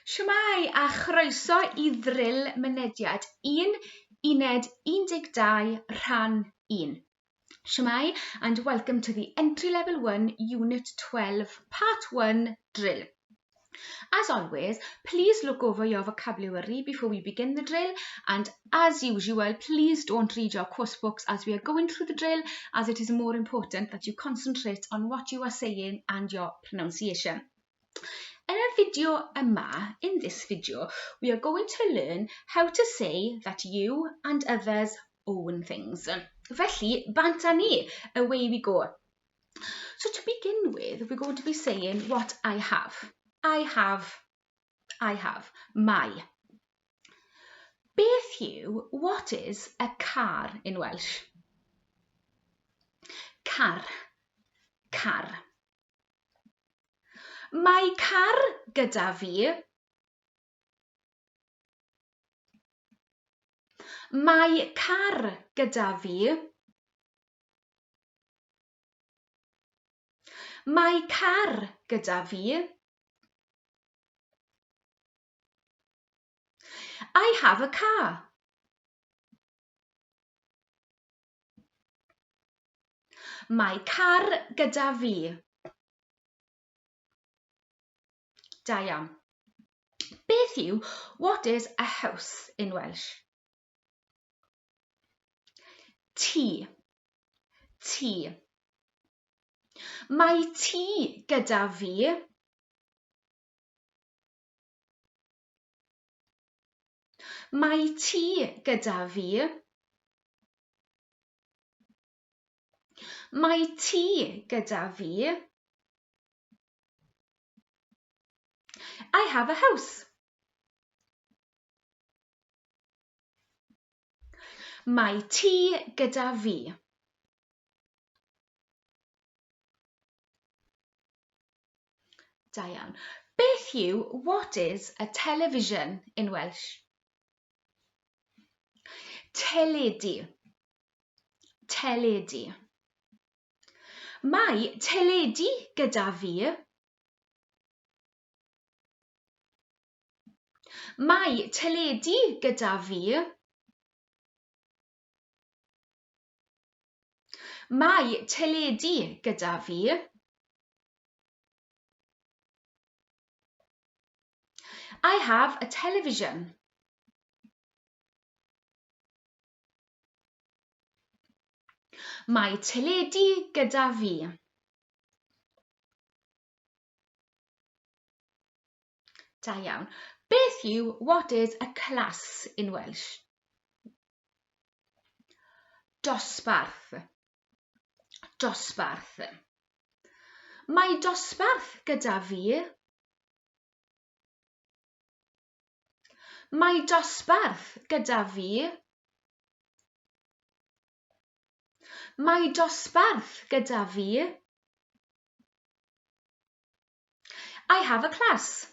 Shwmae a chroeso I ddrill mynediad 1, uned 12, rhan 1. Shwmae and welcome to the entry level 1, unit 12, part 1 drill. As always, please look over your vocabulary before we begin the drill, and as usual, please don't read your course books as we are going through the drill, as it is more important that you concentrate on what you are saying and your pronunciation. In this video, we are going to learn how to say that you and others own things. Felly, banta ni, away we go. So to begin with, we're going to be saying what I have. I have, my. Beth yw, what is a car in Welsh? Car. Mae car gyda fi. Mae car gyda fi. Mae car gyda fi. I have a car. Mae car gyda fi. Da iawn. Beth yw, what is a house in Welsh? Tŷ. Mae tŷ gyda fi. Mae tŷ gyda fi. Mae tŷ gyda fi. I have a house. Mae tŷ gyda fi. Da iawn. Beth yw, what is a television in Welsh? Teledu. Mae teledu gyda fi. Mae teledu gyda fi. Mae teledu gyda fi. I have a television. Mae teledu gyda fi. Da iawn. Beth yw, what is a class in Welsh? Dosbarth. Mae dosbarth gyda fi. Mae dosbarth gyda fi. Mae dosbarth gyda fi. I have a class.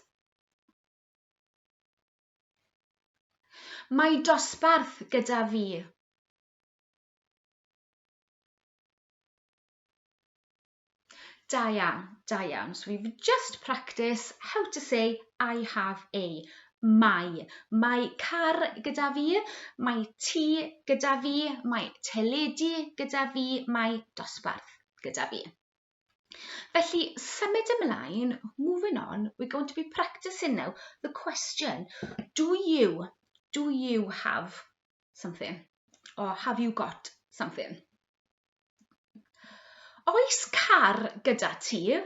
Mae dosbarth gyda fi. Da iawn. So we've just practiced how to say I have a. Mae. Mae car gyda fi. Mae tŷ gyda fi. Mae teledu gyda fi. Mae dosbarth gyda fi. Felly, symud ymlaen, moving on, we're going to be practicing now the question, do you have something? Or have you got something? Oes car gyda ti?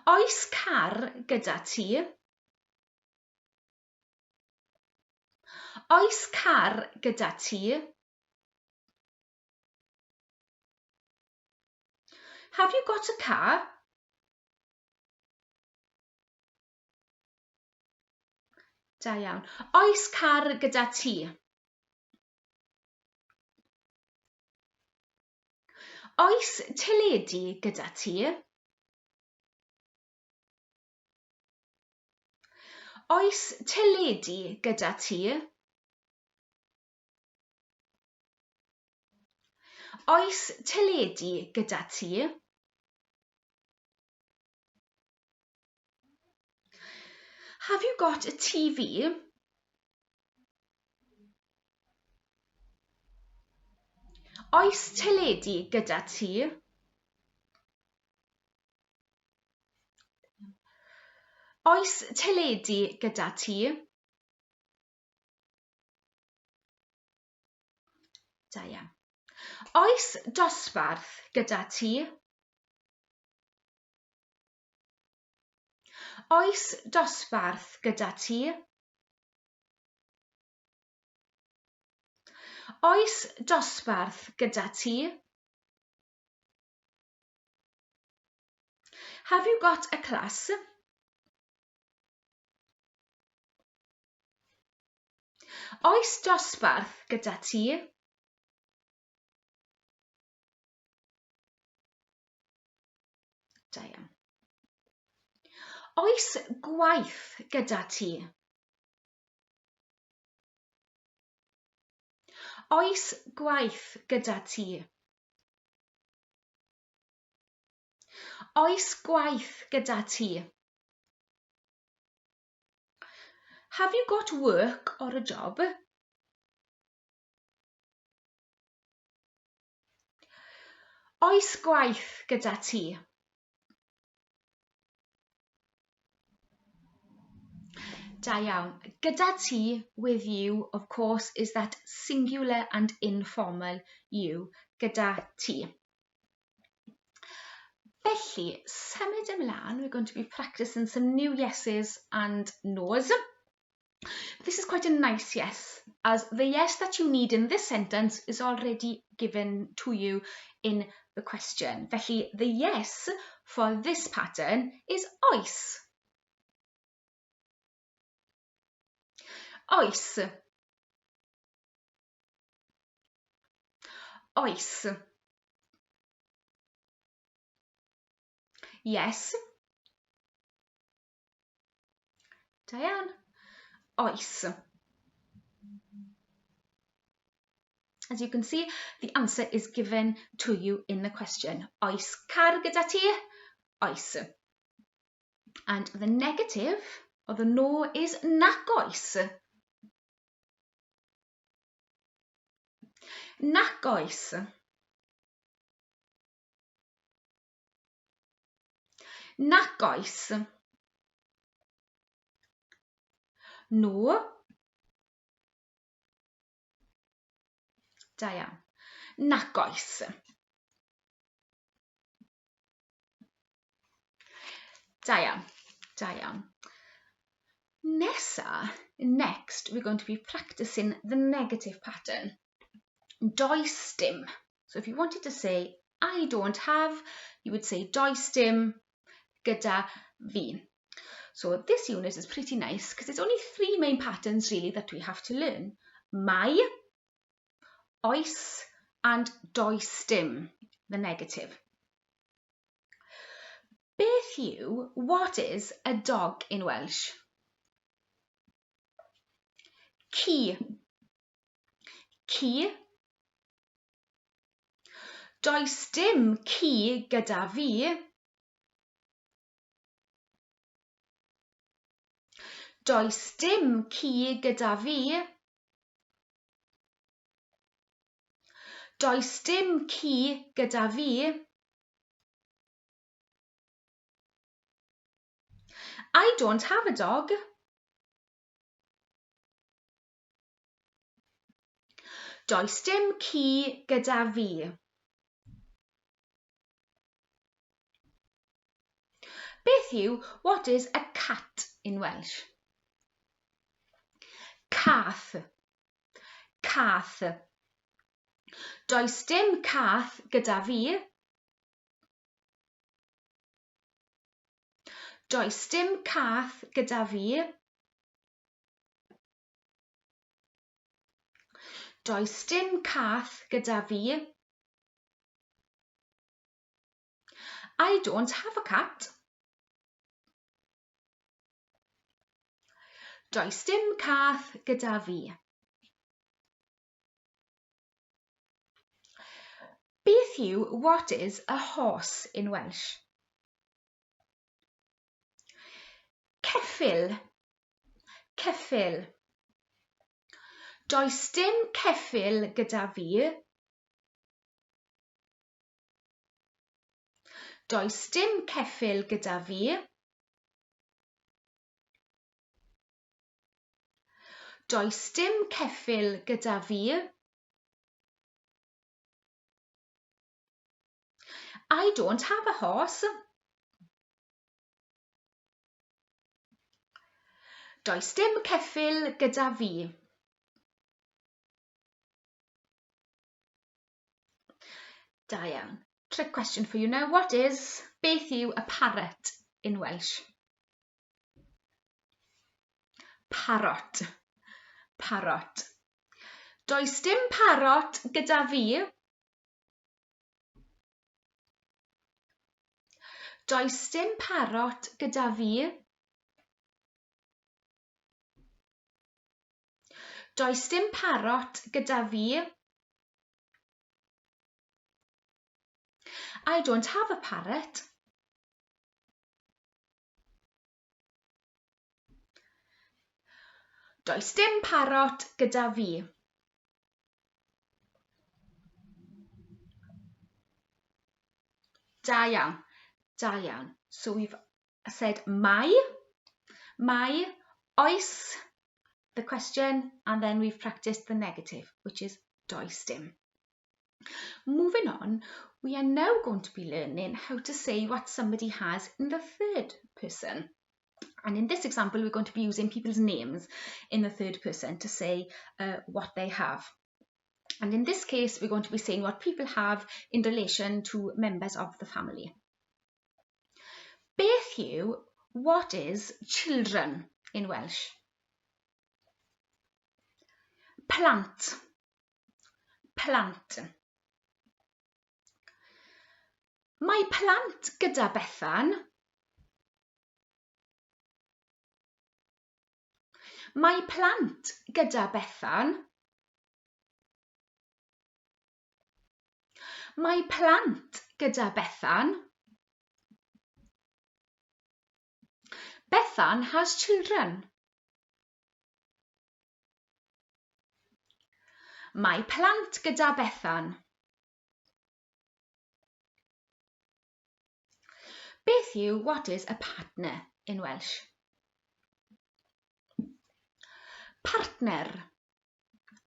Oes car gyda ti? Oes car gyda ti? Have you got a car? Da iawn. Oes car gyda ti? Oes teledu gyda ti? Oes teledu gyda ti? Oes teledu gyda ti? Have you got a TV? Oes teledu gyda ti? Oes teledu gyda ti? Da iawn. Oes dosbarth gyda ti? Oes dosbarth gyda ti? Oes dosbarth gyda ti? Have you got a class? Oes dosbarth gyda ti? Da iawn. Oes gwaith gyda ti? Oes gwaith gyda ti? Oes gwaith gyda ti? Have you got work or a job? Oes gwaith gyda ti? Da iawn. Gyda ti, with you, of course, is that singular and informal you. Gyda ti. Felly, symud ymlaen, we're going to be practicing some new yeses and nos. This is quite a nice yes, as the yes that you need in this sentence is already given to you in the question. Felly, the yes for this pattern is oes. Oes. Oes. Yes. Da iawn. Oes. As you can see, the answer is given to you in the question. Oes car gyda ti? Oes. And the negative, or the no, is nac oes. Nac oes. Nac oes. No. Da iawn. Nac oes. Da iawn. Da iawn. Next, we're going to be practicing the negative pattern. Does dim. So if you wanted to say, I don't have, you would say does dim gyda fi. So this unit is pretty nice because there's only three main patterns really that we have to learn. Mai, oes, and does dim, the negative. Beth yw, what is a dog in Welsh? Ci. Ci. Does dim ci gyda fi. Does dim ci gyda fi. Does dim ci gyda fi. I don't have a dog. Does dim ci gyda fi. Beth yw, what is a cat in Welsh? Cath. Cath. Does dim cath gyda fi. Does dim cath gyda fi. Does dim cath gyda fi. I don't have a cat. Does dim cath gyda fi. Beth yw, what is a horse in Welsh? Ceffyl. ceffyl. Does dim ceffyl gyda fi. Does dim ceffyl gyda fi. Does dim ceffyl gyda fi. I don't have a horse. Does dim ceffyl gyda fi. Da iawn. Trick question for you now. What is, beth yw a parrot in Welsh? Parrot. Parrot. Does dim parrot gyda fi. Does dim parrot gyda fi. Does dim parrot gyda fi. I don't have a parrot. Does dim parrot gyda fi. Da iawn, da iawn. So we've said my, oes, the question, and then we've practiced the negative, which is does dim. Moving on, we are now going to be learning how to say what somebody has in the third person. And in this example, we're going to be using people's names in the third person to say what they have. And in this case, we're going to be saying what people have in relation to members of the family. Beth yw, what is children in Welsh? Plant. Plant. Mae plant gyda Bethan. Mae plant gyda Bethan. Mae plant gyda Bethan. Bethan has children. Mae plant gyda Bethan. Beth yw, what is a partner in Welsh? Partner.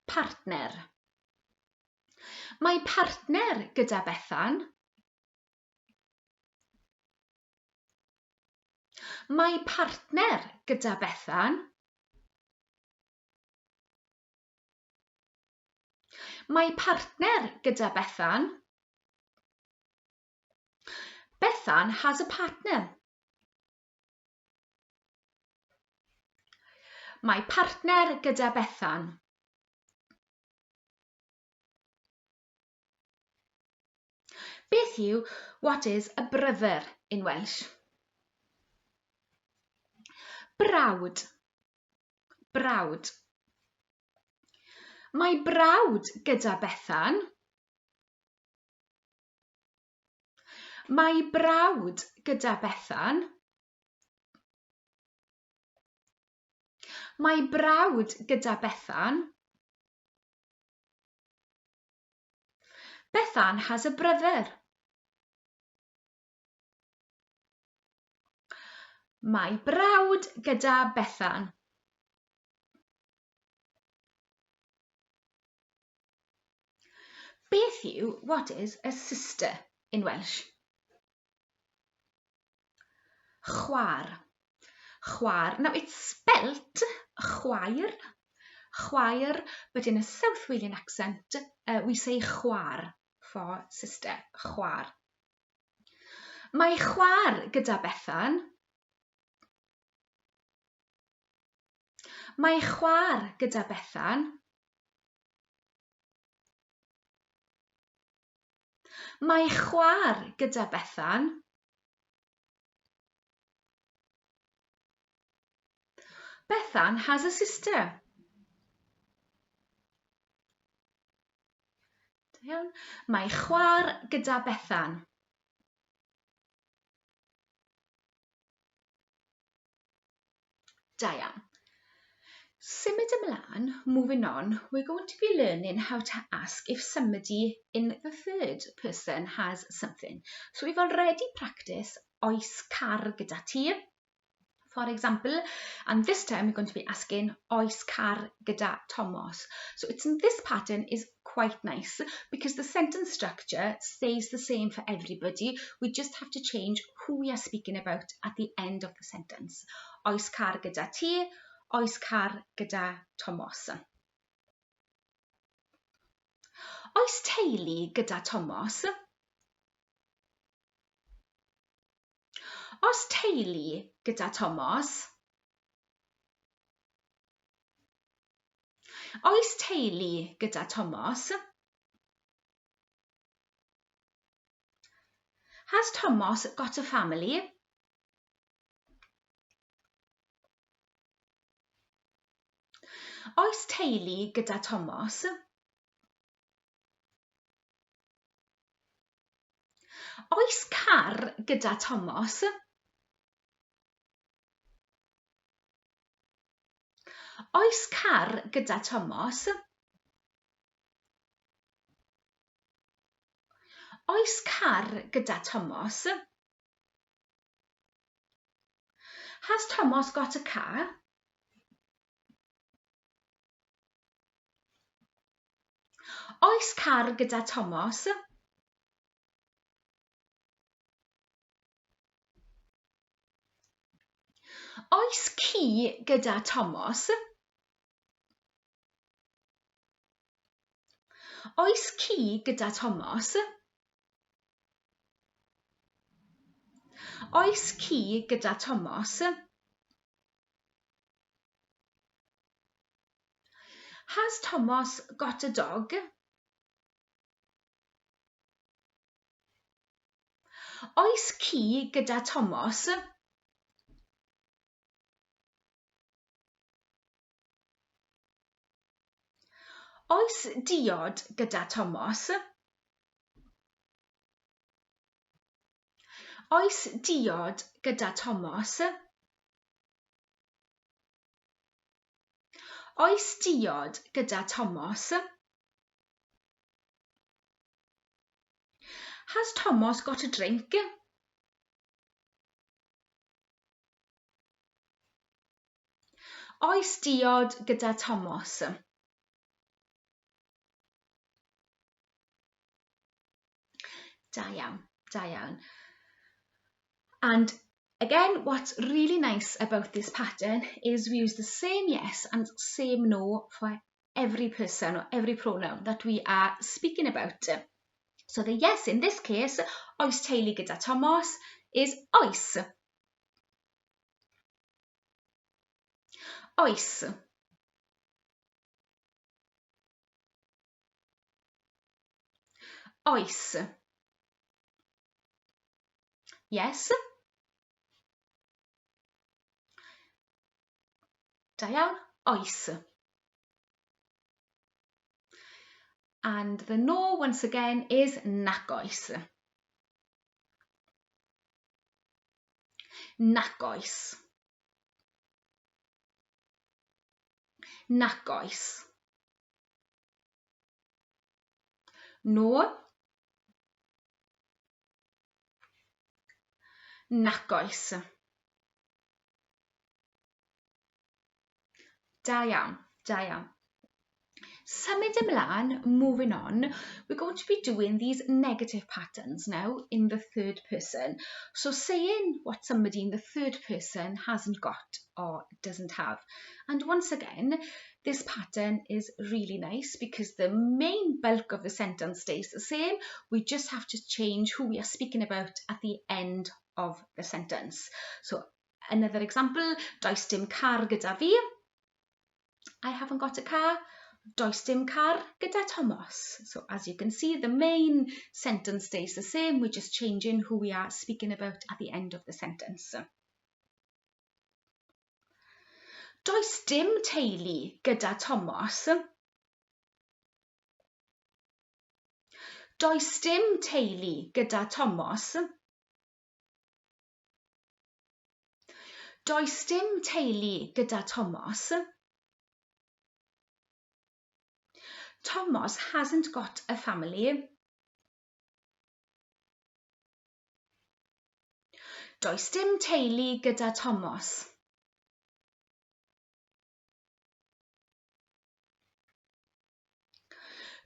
Partner. Mae partner gyda Bethan. Mae partner gyda Bethan. Mae partner gyda Bethan. Bethan has a partner. Mae partner gyda Bethan. Beth yw, what is a brother in Welsh? Brawd. Brawd. Mae brawd gyda Bethan. Mae brawd gyda Bethan. Mae brawd gyda Bethan. Bethan has a brother. Mae brawd gyda Bethan. Beth yw, what is a sister in Welsh? Chwaer. Chwaer. Now it's spelt chwaer. Chwaer, but in a South Walian accent, we say chwaer for sister. Chwaer. Mae chwaer gyda Bethan. Mae chwaer gyda Bethan. Mae chwaer gyda Bethan. Bethan has a sister. Mae chwaer gyda Bethan. Da iawn. Symud ymlaen, moving on, we're going to be learning how to ask if somebody in the third person has something. So we've already practiced oes car gyda ti, for example, and this time we're going to be asking oes car gyda Thomas. So this pattern is quite nice because the sentence structure stays the same for everybody. We just have to change who we are speaking about at the end of the sentence. Oes car gyda ti, oes car gyda Thomas. Oes teulu gyda Thomas? Oes teulu gyda Thomas? Oes teulu gyda Thomas? Has Thomas got a family? Oes teulu gyda Thomas? Oes car gyda Thomas? Oes car gyda Thomas? Oes car gyda Thomas? Has Thomas got a car? Oes car gyda Thomas? Oes ci gyda Thomas? Oes ci gyda Thomas? Oes ci gyda Thomas? Has Thomas got a dog? Oes ci gyda Thomas? Oes diod gyda Thomas? Oes diod gyda Thomas? Oes diod gyda Thomas? Has Thomas got a drink? Oes diod gyda Thomas? Da iawn, da iawn. And again, what's really nice about this pattern is we use the same yes and same no for every person or every pronoun that we are speaking about. So the yes in this case, oes teulu gyda Thomas, is oes. Oes. Oes. Yes. Da iawn, oes. And the no, once again, is nac oes. Nac oes. Nac oes. No. Nac oes. Da iawn, da iawn. Symud ymlaen, moving on, we're going to be doing these negative patterns now in the third person. So saying what somebody in the third person hasn't got or doesn't have. And once again, this pattern is really nice because the main bulk of the sentence stays the same. We just have to change who we are speaking about at the end of the sentence. So another example, does dim car gyda fi? I haven't got a car. Does dim car gyda Thomas? So as you can see, the main sentence stays the same. We're just changing who we are speaking about at the end of the sentence. Does dim teulu gyda Thomas? Does dim teulu gyda Thomas? Does dim teulu gyda Thomas? Thomas hasn't got a family. Does dim teulu gyda Thomas.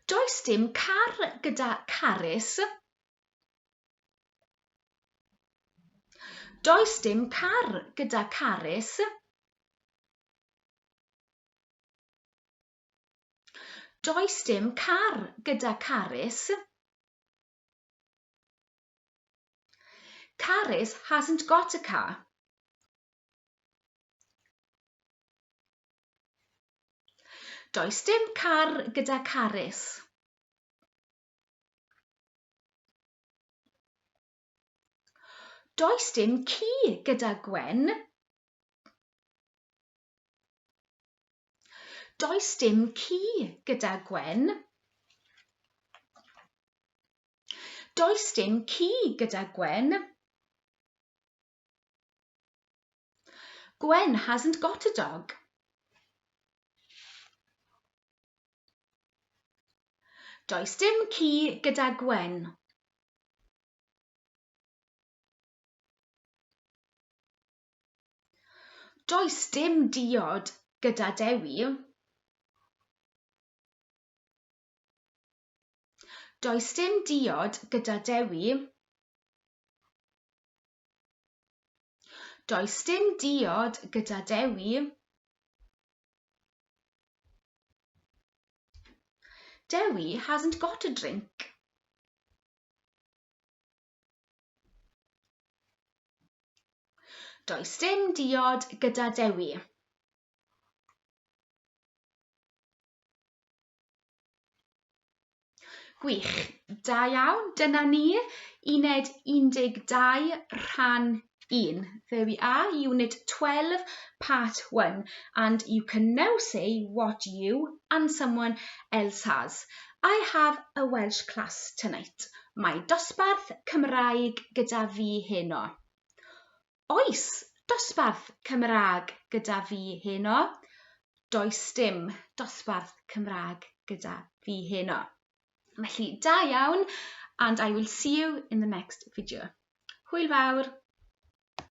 Does dim car gyda Carys. Does dim car gyda Carys. Does dim car gyda Carys. Carys hasn't got a car. Does dim car gyda Carys. Does dim ci gyda Gwen. Does dim ci gyda Gwen. Does dim ci gyda Gwen. Gwen hasn't got a dog. Does dim ci gyda Gwen. Does dim diod gyda Dewi. Does dim diod gyda Dewi. Does dim diod gyda Dewi. Dewi hasn't got a drink. Does dim diod gyda Dewi. Gwych, da iawn, dyna ni, uned 12, rhan 1. There we are, unit 12, part 1. And you can now say what you and someone else has. I have a Welsh class tonight. Mae dosbarth Cymraeg gyda fi heno. Oes dosbarth Cymraeg gyda fi heno? Does dim dosbarth Cymraeg gyda fi heno. Felly, da iawn, and I will see you in the next video. Hwyl fawr!